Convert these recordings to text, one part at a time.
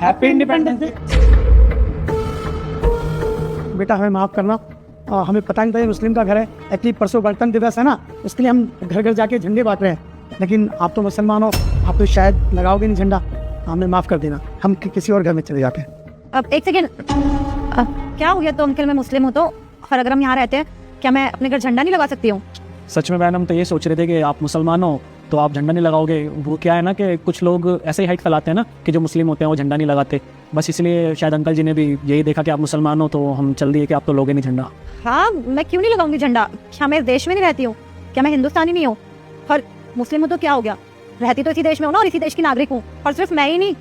Happy independence day. बेटा हमें माफ़ करना, हमें पता नहीं था ये मुस्लिम का घर है। एक्चुअली परसों गणतंत्र दिवस है ना, इसके लिए हम घर घर जाके झंडे बांट रहे हैं। लेकिन आप तो मुसलमान हो, आप तो शायद लगाओगे नहीं झंडा। हमें माफ़ कर देना, हम किसी और घर में चले जाते हैं। अब एक सेकेंड, क्या हो गया? तो अंकल मैं मुस्लिम हूँ तो, और अगर हम यहाँ रहते हैं क्या मैं अपने घर झंडा नहीं लगा सकती हूँ? सच में बहन, हम तो ये सोच रहे थे कि आप मुसलमान हो तो आप झंडा नहीं लगाओगे। वो क्या है ना कि कुछ लोग ऐसे ही हाइट फैलाते हैं ना कि जो मुस्लिम होते हैं वो झंडा नहीं लगाते। बस इसलिए शायद अंकल जी ने भी यही देखा कि आप मुसलमान हो तो हम चल दिए कि आप तो लोगे नहीं झंडा। हाँ, मैं क्यों नहीं लगाऊंगी झंडा? क्या मैं इस देश में नहीं रहती हूँ? क्या मैं हिंदुस्तानी नहीं हूँ? और मुस्लिम हूँ तो क्या हो गया? रहती तो इसी देश में हूँ ना, और इसी देश की नागरिक हूँ। और सिर्फ मैं ही नहीं,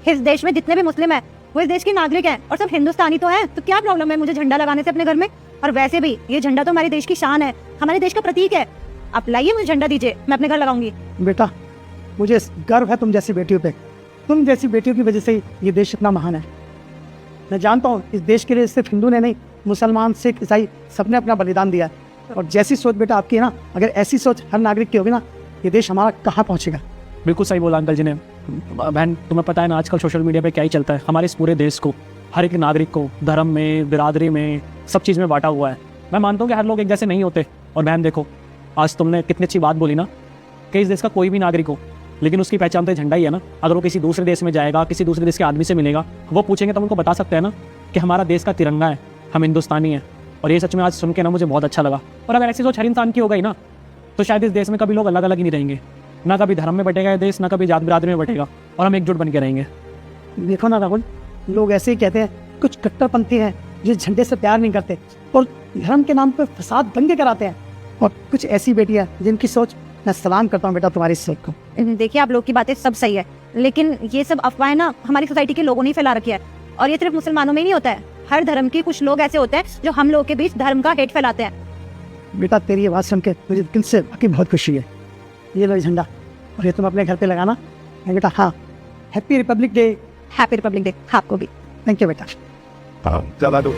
इस देश में जितने भी मुस्लिम है वो इस देश की नागरिक है और सब हिंदुस्तानी तो है। तो क्या प्रॉब्लम है मुझे झंडा लगाने से अपने घर में? और वैसे भी ये झंडा तो हमारे देश की शान है, हमारे देश का प्रतीक है। आप लाइए, मुझे झंडा दीजिए, मैं अपने घर लगाऊंगी। बेटा मुझे गर्व है तुम जैसी बेटियों पे। तुम जैसी बेटियों की वजह से ही ये देश इतना महान है। मैं जानता हूँ इस देश के लिए सिर्फ हिंदू ने नहीं, मुसलमान, सिख, ईसाई सबने अपना बलिदान दिया है। और जैसी सोच बेटा आपकी है ना, अगर ऐसी सोच हर नागरिक की होगी ना, ये देश हमारा कहाँ पहुँचेगा। बिल्कुल सही बोला अंकल जी ने। बहन तुम्हें पता है ना आजकल सोशल मीडिया पे क्या ही चलता है। हमारे इस पूरे देश को, हर एक नागरिक को धर्म में, बिरादरी में, सब चीज़ में बांटा हुआ है। मैं मानता हूँ कि हर लोग एक जैसे नहीं होते। और बहन देखो, आज तुमने कितनी अच्छी बात बोली ना कि इस देश का कोई भी नागरिक हो लेकिन उसकी पहचान तो झंडा ही है ना। अगर वो किसी दूसरे देश में जाएगा, किसी दूसरे देश के आदमी से मिलेगा, वो पूछेंगे तो उनको बता सकते हैं ना कि हमारा देश का तिरंगा है, हम हिंदुस्तानी हैं। और ये सच में आज सुन के ना मुझे बहुत अच्छा लगा। और अगर ऐसी सोच हर इंसान की हो गई ना तो शायद इस देश में कभी लोग अलग अलग ही नहीं रहेंगे। ना कभी धर्म में बटेगा ये देश, ना कभी जात बिरादरी में बटेगा, और हम एकजुट बन के रहेंगे। देखो ना राहुल, लोग ऐसे ही कहते हैं, कुछ कट्टरपंथी हैं जो झंडे से प्यार नहीं करते और धर्म के नाम पर फसाद दंगे कराते हैं। और कुछ ऐसी बेटियां जिनकी सोच, मैं सलाम करता हूँ बेटा तुम्हारी सोच को। देखिए, आप लोग की बातें सब सही है, लेकिन ये सब अफवाहें ना हमारी सोसाइटी के लोगों ने फैला रखी है। और ये सिर्फ मुसलमानों में ही नहीं होता है, हर धर्म के कुछ लोग ऐसे होते हैं जो हम लोगों के बीच धर्म का हेट फैलाते हैं। बेटा तेरी ये बात सुन के मुझे दिल से वाकई बहुत खुशी है। ये लो झंडा, और ये तुम अपने घर पे लगाना। बेटा हाँ, happy Republic day. Happy Republic day आपको भी। थैंक यू बेटा। चला दो।